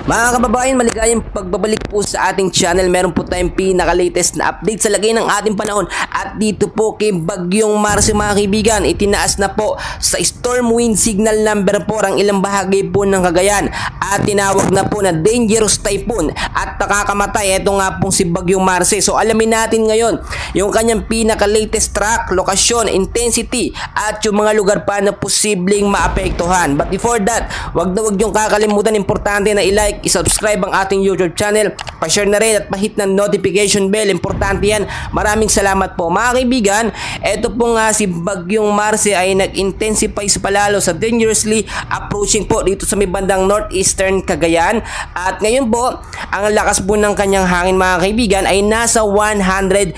Mga kababayan, maligayang pagbabalik po sa ating channel. Meron po tayong pinaka-latest na update sa lagay ng ating panahon. At dito po kay Bagyong Marce mga kaibigan, itinaas na po sa storm wind signal number 4 ang ilang bahagi po ng Cagayan. At tinawag na po na dangerous typhoon at nakakamatay. Ito nga pong si Bagyong Marce. So alamin natin ngayon yung kanyang pinaka-latest track, lokasyon, intensity at yung mga lugar pa na posibleng maapektuhan. But before that, wag na wag yung kakalimutan, importante na i-like, i-subscribe ang ating YouTube channel, pa-share na rin at pa-hit ng notification bell. Importante yan. Maraming salamat po. Mga kaibigan, ito po nga si Bagyong Marce ay nag-intensify sa palalo sa dangerously approaching po dito sa may bandang northeastern Cagayan. At ngayon po, ang lakas po ng kanyang hangin mga kaibigan ay nasa 175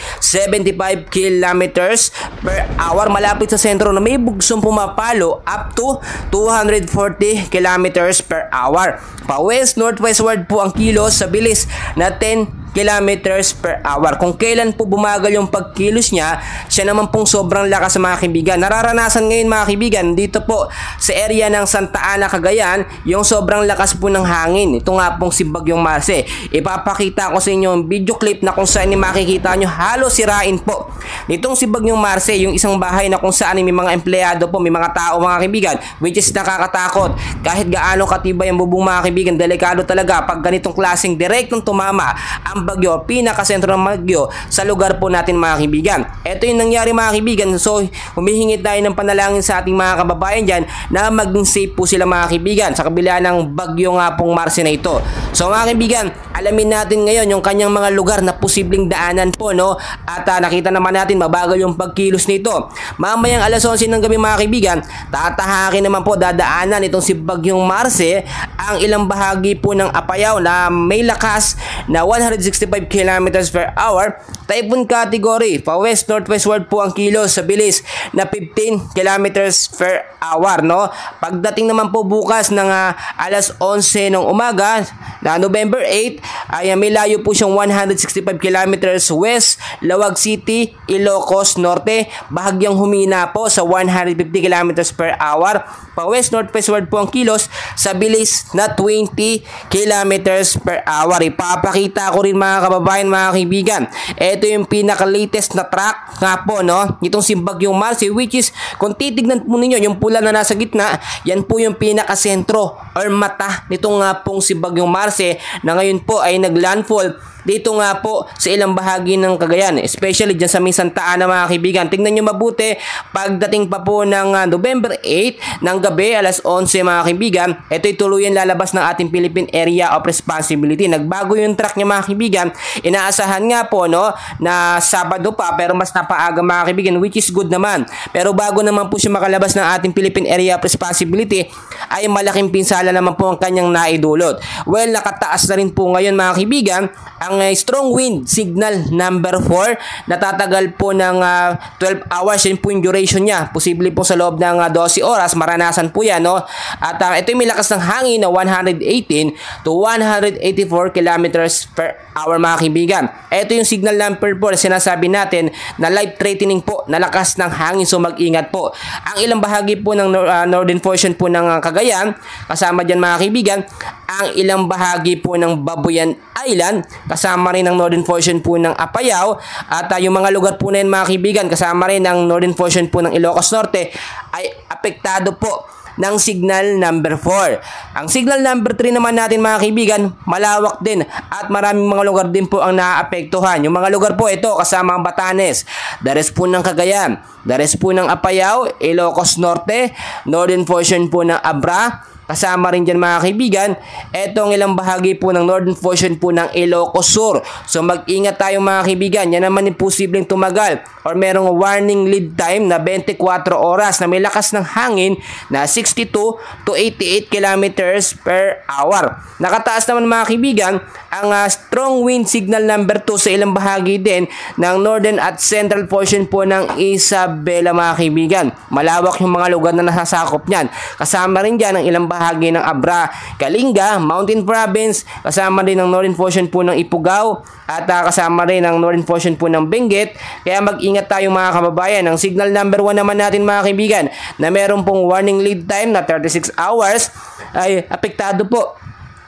kilometers per hour. Malapit sa sentro na may bugsong pumapalo up to 240 kilometers per hour. Pa-west northwestward po ang kilos sa bilis na 10 kilometers per hour. Kung kailan po bumagal yung pagkilos niya, siya naman pong sobrang lakas mga kaibigan. Nararanasan ngayon mga kaibigan dito po sa area ng Santa Ana, Cagayan, yung sobrang lakas po ng hangin. Ito nga pong si Bagyong Marce. Ipapakita ko sa inyo yung video clip na kung saan makikita nyo halos sirain po nitong si Bagyong Marce, yung isang bahay na kung saan may mga empleyado po, may mga tao mga kaibigan, which is nakakatakot. Kahit gaano katibay ang bubong mga kaibigan, delikado talaga pag ganitong klaseng direktong tumama ang bagyo, pinakasentro ng bagyo sa lugar po natin mga kaibigan. Ito yung nangyari mga kaibigan. So humihingi tayo ng panalangin sa ating mga kababayan dyan na maging safe po sila mga kaibigan sa kabila ng bagyo nga pong Marce na ito. So mga kaibigan, alamin natin ngayon yung kanyang mga lugar na posibleng daanan po, no? At nakita naman natin mabagal yung pagkilos nito. Mamayang alas 11 ng gabi mga kaibigan, tatahakin naman po dadaanan itong si Bagyong Marce ang ilang bahagi po ng Apayao na may lakas na 165 kilometers per hour. Typhoon category, pa-west northwestward po ang kilos sa bilis na 15 kilometers per hour, no? Pagdating naman po bukas ng alas 11 ng umaga na November 8 ay may layo po siyang 165 kilometers west Lawag City, Ilocos Norte. Bahagyang humina po sa 150 kilometers per hour. Pa-west northwestward po ang kilos sa bilis na 20 kilometers per hour. Ipapakita ko rin mga kababayan, mga kaibigan, ito yung pinaka-latest na track nga po, no? Itong si Bagyong Marce, which is kung titignan po ninyo yung pula na nasa gitna, yan po yung pinaka-sentro or mata nitong nga pong si Bagyong Marce na ngayon po ay naglandfall dito nga po sa ilang bahagi ng Cagayan, especially dyan sa may Santa Ana mga kaibigan. Tingnan nyo mabuti, pagdating pa po ng November 8 ng gabi, alas 11 mga kaibigan, ito'y tuluyan lalabas ng ating Philippine Area of Responsibility. Nagbago yung track niya mga kaibigan. Inaasahan nga po, no, na Sabado pa, pero mas napaaga mga kaibigan, which is good naman. Pero bago naman po siya makalabas ng ating Philippine Area of Responsibility, ay malaking pinsala naman po ang kanyang naidulot. Well, nakataas na rin po ngayon mga kaibigan ang strong wind signal number 4. Natatagal po ng 12 hours. Yun po yung duration niya. Posible po sa loob ng 12 oras. Maranasan po yan, no? At ito yung may lakas ng hangin na 118 to 184 kilometers per hour mga kaibigan. Ito yung signal number 4 sinasabi natin na life-threatening po na lakas ng hangin. So mag-ingat po. Ang ilang bahagi po ng northern portion po ng Cagayan, kasama dyan mga kaibigan, ang ilang bahagi po ng Babuyan Island, kasama rin ang northern portion po ng Apayao, at yung mga lugar po na yun mga kaibigan, kasama rin ang northern portion po ng Ilocos Norte, ay apektado po ng signal number 4. Ang signal number 3 naman natin mga kaibigan, malawak din at maraming mga lugar din po ang naaapektuhan. Yung mga lugar po ito kasama ang Batanes, dares po ng Cagayan, dares po ng Apayao, Ilocos Norte, northern portion po ng Abra, kasama rin dyan mga kaibigan, etong ilang bahagi po ng northern portion po ng Ilocos Sur. So mag-ingat tayo mga kaibigan. Yan naman yung posibleng tumagal or merong warning lead time na 24 oras na may lakas ng hangin na 62 to 88 kilometers per hour. Nakataas naman mga kaibigan ang strong wind signal number 2 sa ilang bahagi din ng northern at central portion po ng Isabela mga kaibigan. Malawak yung mga lugar na nasasakop niyan. Kasama rin dyan ang ilang bahagi ng Abra, Kalinga, Mountain Province, kasama rin ang northern portion po ng Ifugao, at kasama rin ang northern portion po ng Benguet. Kaya mag-ingat tayo mga kababayan. Ang signal number 1 naman natin mga kaibigan na meron pong warning lead time na 36 hours ay apektado po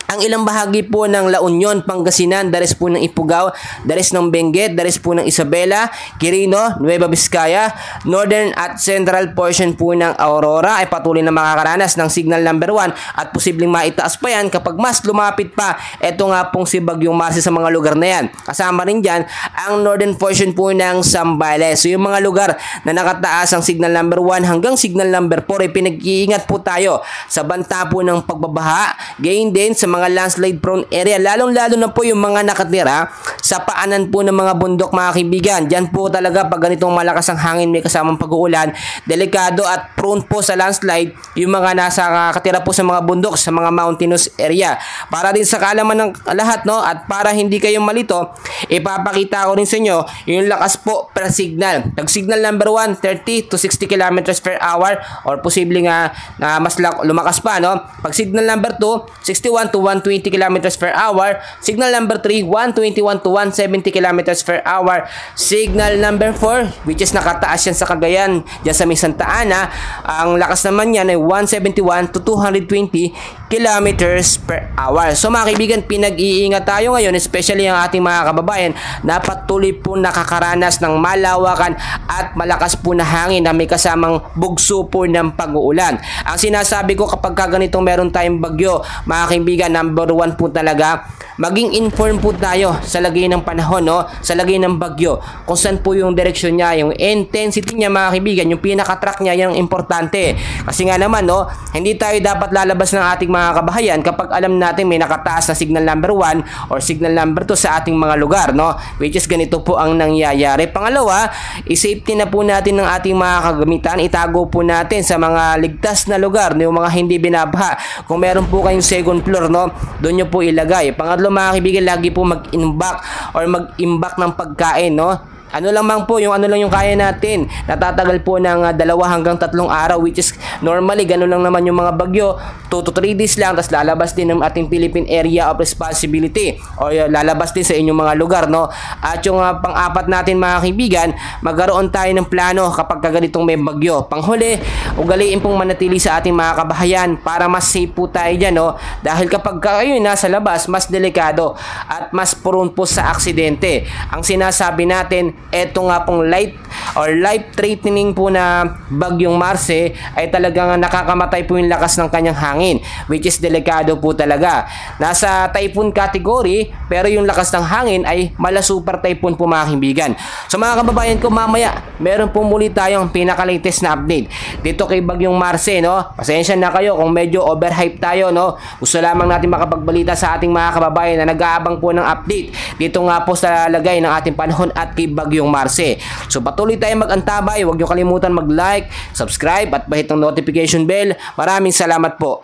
ang ilang bahagi po ng La Union, Pangasinan, dares po ng Ifugao, dares ng Benguet, dares po ng Isabela, Quirino, Nueva Vizcaya, northern at central portion po ng Aurora ay patuloy na makakaranas ng signal number 1 at posibleng maitaas pa yan kapag mas lumapit pa ito nga pong si Bagyong Marcy sa mga lugar na yan. Kasama rin dyan ang northern portion po ng Zambales. So yung mga lugar na nakataas ang signal number 1 hanggang signal number 4 ay pinag-iingat po tayo sa banta po ng pagbabaha, gain din sa mga landslide prone area, lalong-lalo na po yung mga nakatira sa paanan po ng mga bundok mga kaibigan. Diyan po talaga pag ganitong malakas ang hangin may kasamang pag-uulan, delikado at prone po sa landslide yung mga nasa katira po sa mga bundok, sa mga mountainous area. Para din sa kaalaman ng lahat, no, at para hindi kayo malito, ipapakita ko rin sa inyo yung lakas po per signal. Pag signal number 1, 30 to 60 kilometers per hour or posibleng mas lumakas pa, no. Pag signal number 2, 61 to 120 kilometers per hour. Signal number 3, 121 to 170 kilometers per hour. Signal number 4, which is nakataas yan sa Cagayan, dyan sa may Santa Ana, ang lakas naman yan ay 171 to 220 kilometers per hour. So mga kaibigan, pinag-iingat tayo ngayon, especially ang ating mga kababayan na patuloy po nakakaranas ng malawakan at malakas po na hangin na may kasamang bugso po ng pag-uulan. Ang sinasabi ko kapag ganitong meron tayong bagyo, mga kaibigan, number 1 po talaga, maging informed po tayo sa lagay ng panahon, no? Sa lagay ng bagyo, kung saan po yung direksyon niya, yung intensity niya mga kaibigan, yung pinaka-track niya, yan ang importante. Kasi nga naman, no, hindi tayo dapat lalabas ng ating mga kabahayan kapag alam natin may nakataas na signal number 1 or signal number 2 sa ating mga lugar, no? Which is ganito po ang nangyayari. Pangalawa, i-safety na po natin ng ating mga kagamitan, itago po natin sa mga ligtas na lugar, no? Yung mga hindi binabaha. Kung meron po kayong second floor, no, doon nyo po ilagay. Pangatlo mga kaibigan, lagi po mag-imbak or mag-imbak ng pagkain, no? Ano lang po yung kaya natin. Natatagal po ng 2 hanggang 3 araw, which is normally ganun lang naman yung mga bagyo, 2 to 3 days lang, tapos lalabas din ng ating Philippine Area of Responsibility or lalabas din sa inyong mga lugar, no? At yung pang-apat natin mga kaibigan, magkaroon tayo ng plano kapag ganitong may bagyo. Panghuli, ugaliin pong manatili sa ating mga kabahayan para mas safe po tayo dyan, no? Dahil kapag kayo nasa labas, mas delikado at mas prone po sa aksidente. Ang sinasabi natin, eto nga pong life threatening po na Bagyong Marcy ay talagang nakakamatay po yung lakas ng kanyang hangin, which is delikado po talaga. Nasa typhoon category, pero yung lakas ng hangin ay mala super typhoon po mga kaibigan. So mga kababayan ko, mamaya meron po muli tayong pinaka-latest na update dito kay Bagyong Marcy, no? Pasensya na kayo kung medyo overhype tayo, no? Gusto lamang natin makapagbalita sa ating mga kababayan na nag-aabang po ng update dito nga po sa lagay ng ating panahon at kay Bagyong Marcy. So patuloy tayong mag-antabay, huwag nyo kalimutan mag-like, subscribe at bahit ng notification bell. Maraming salamat po.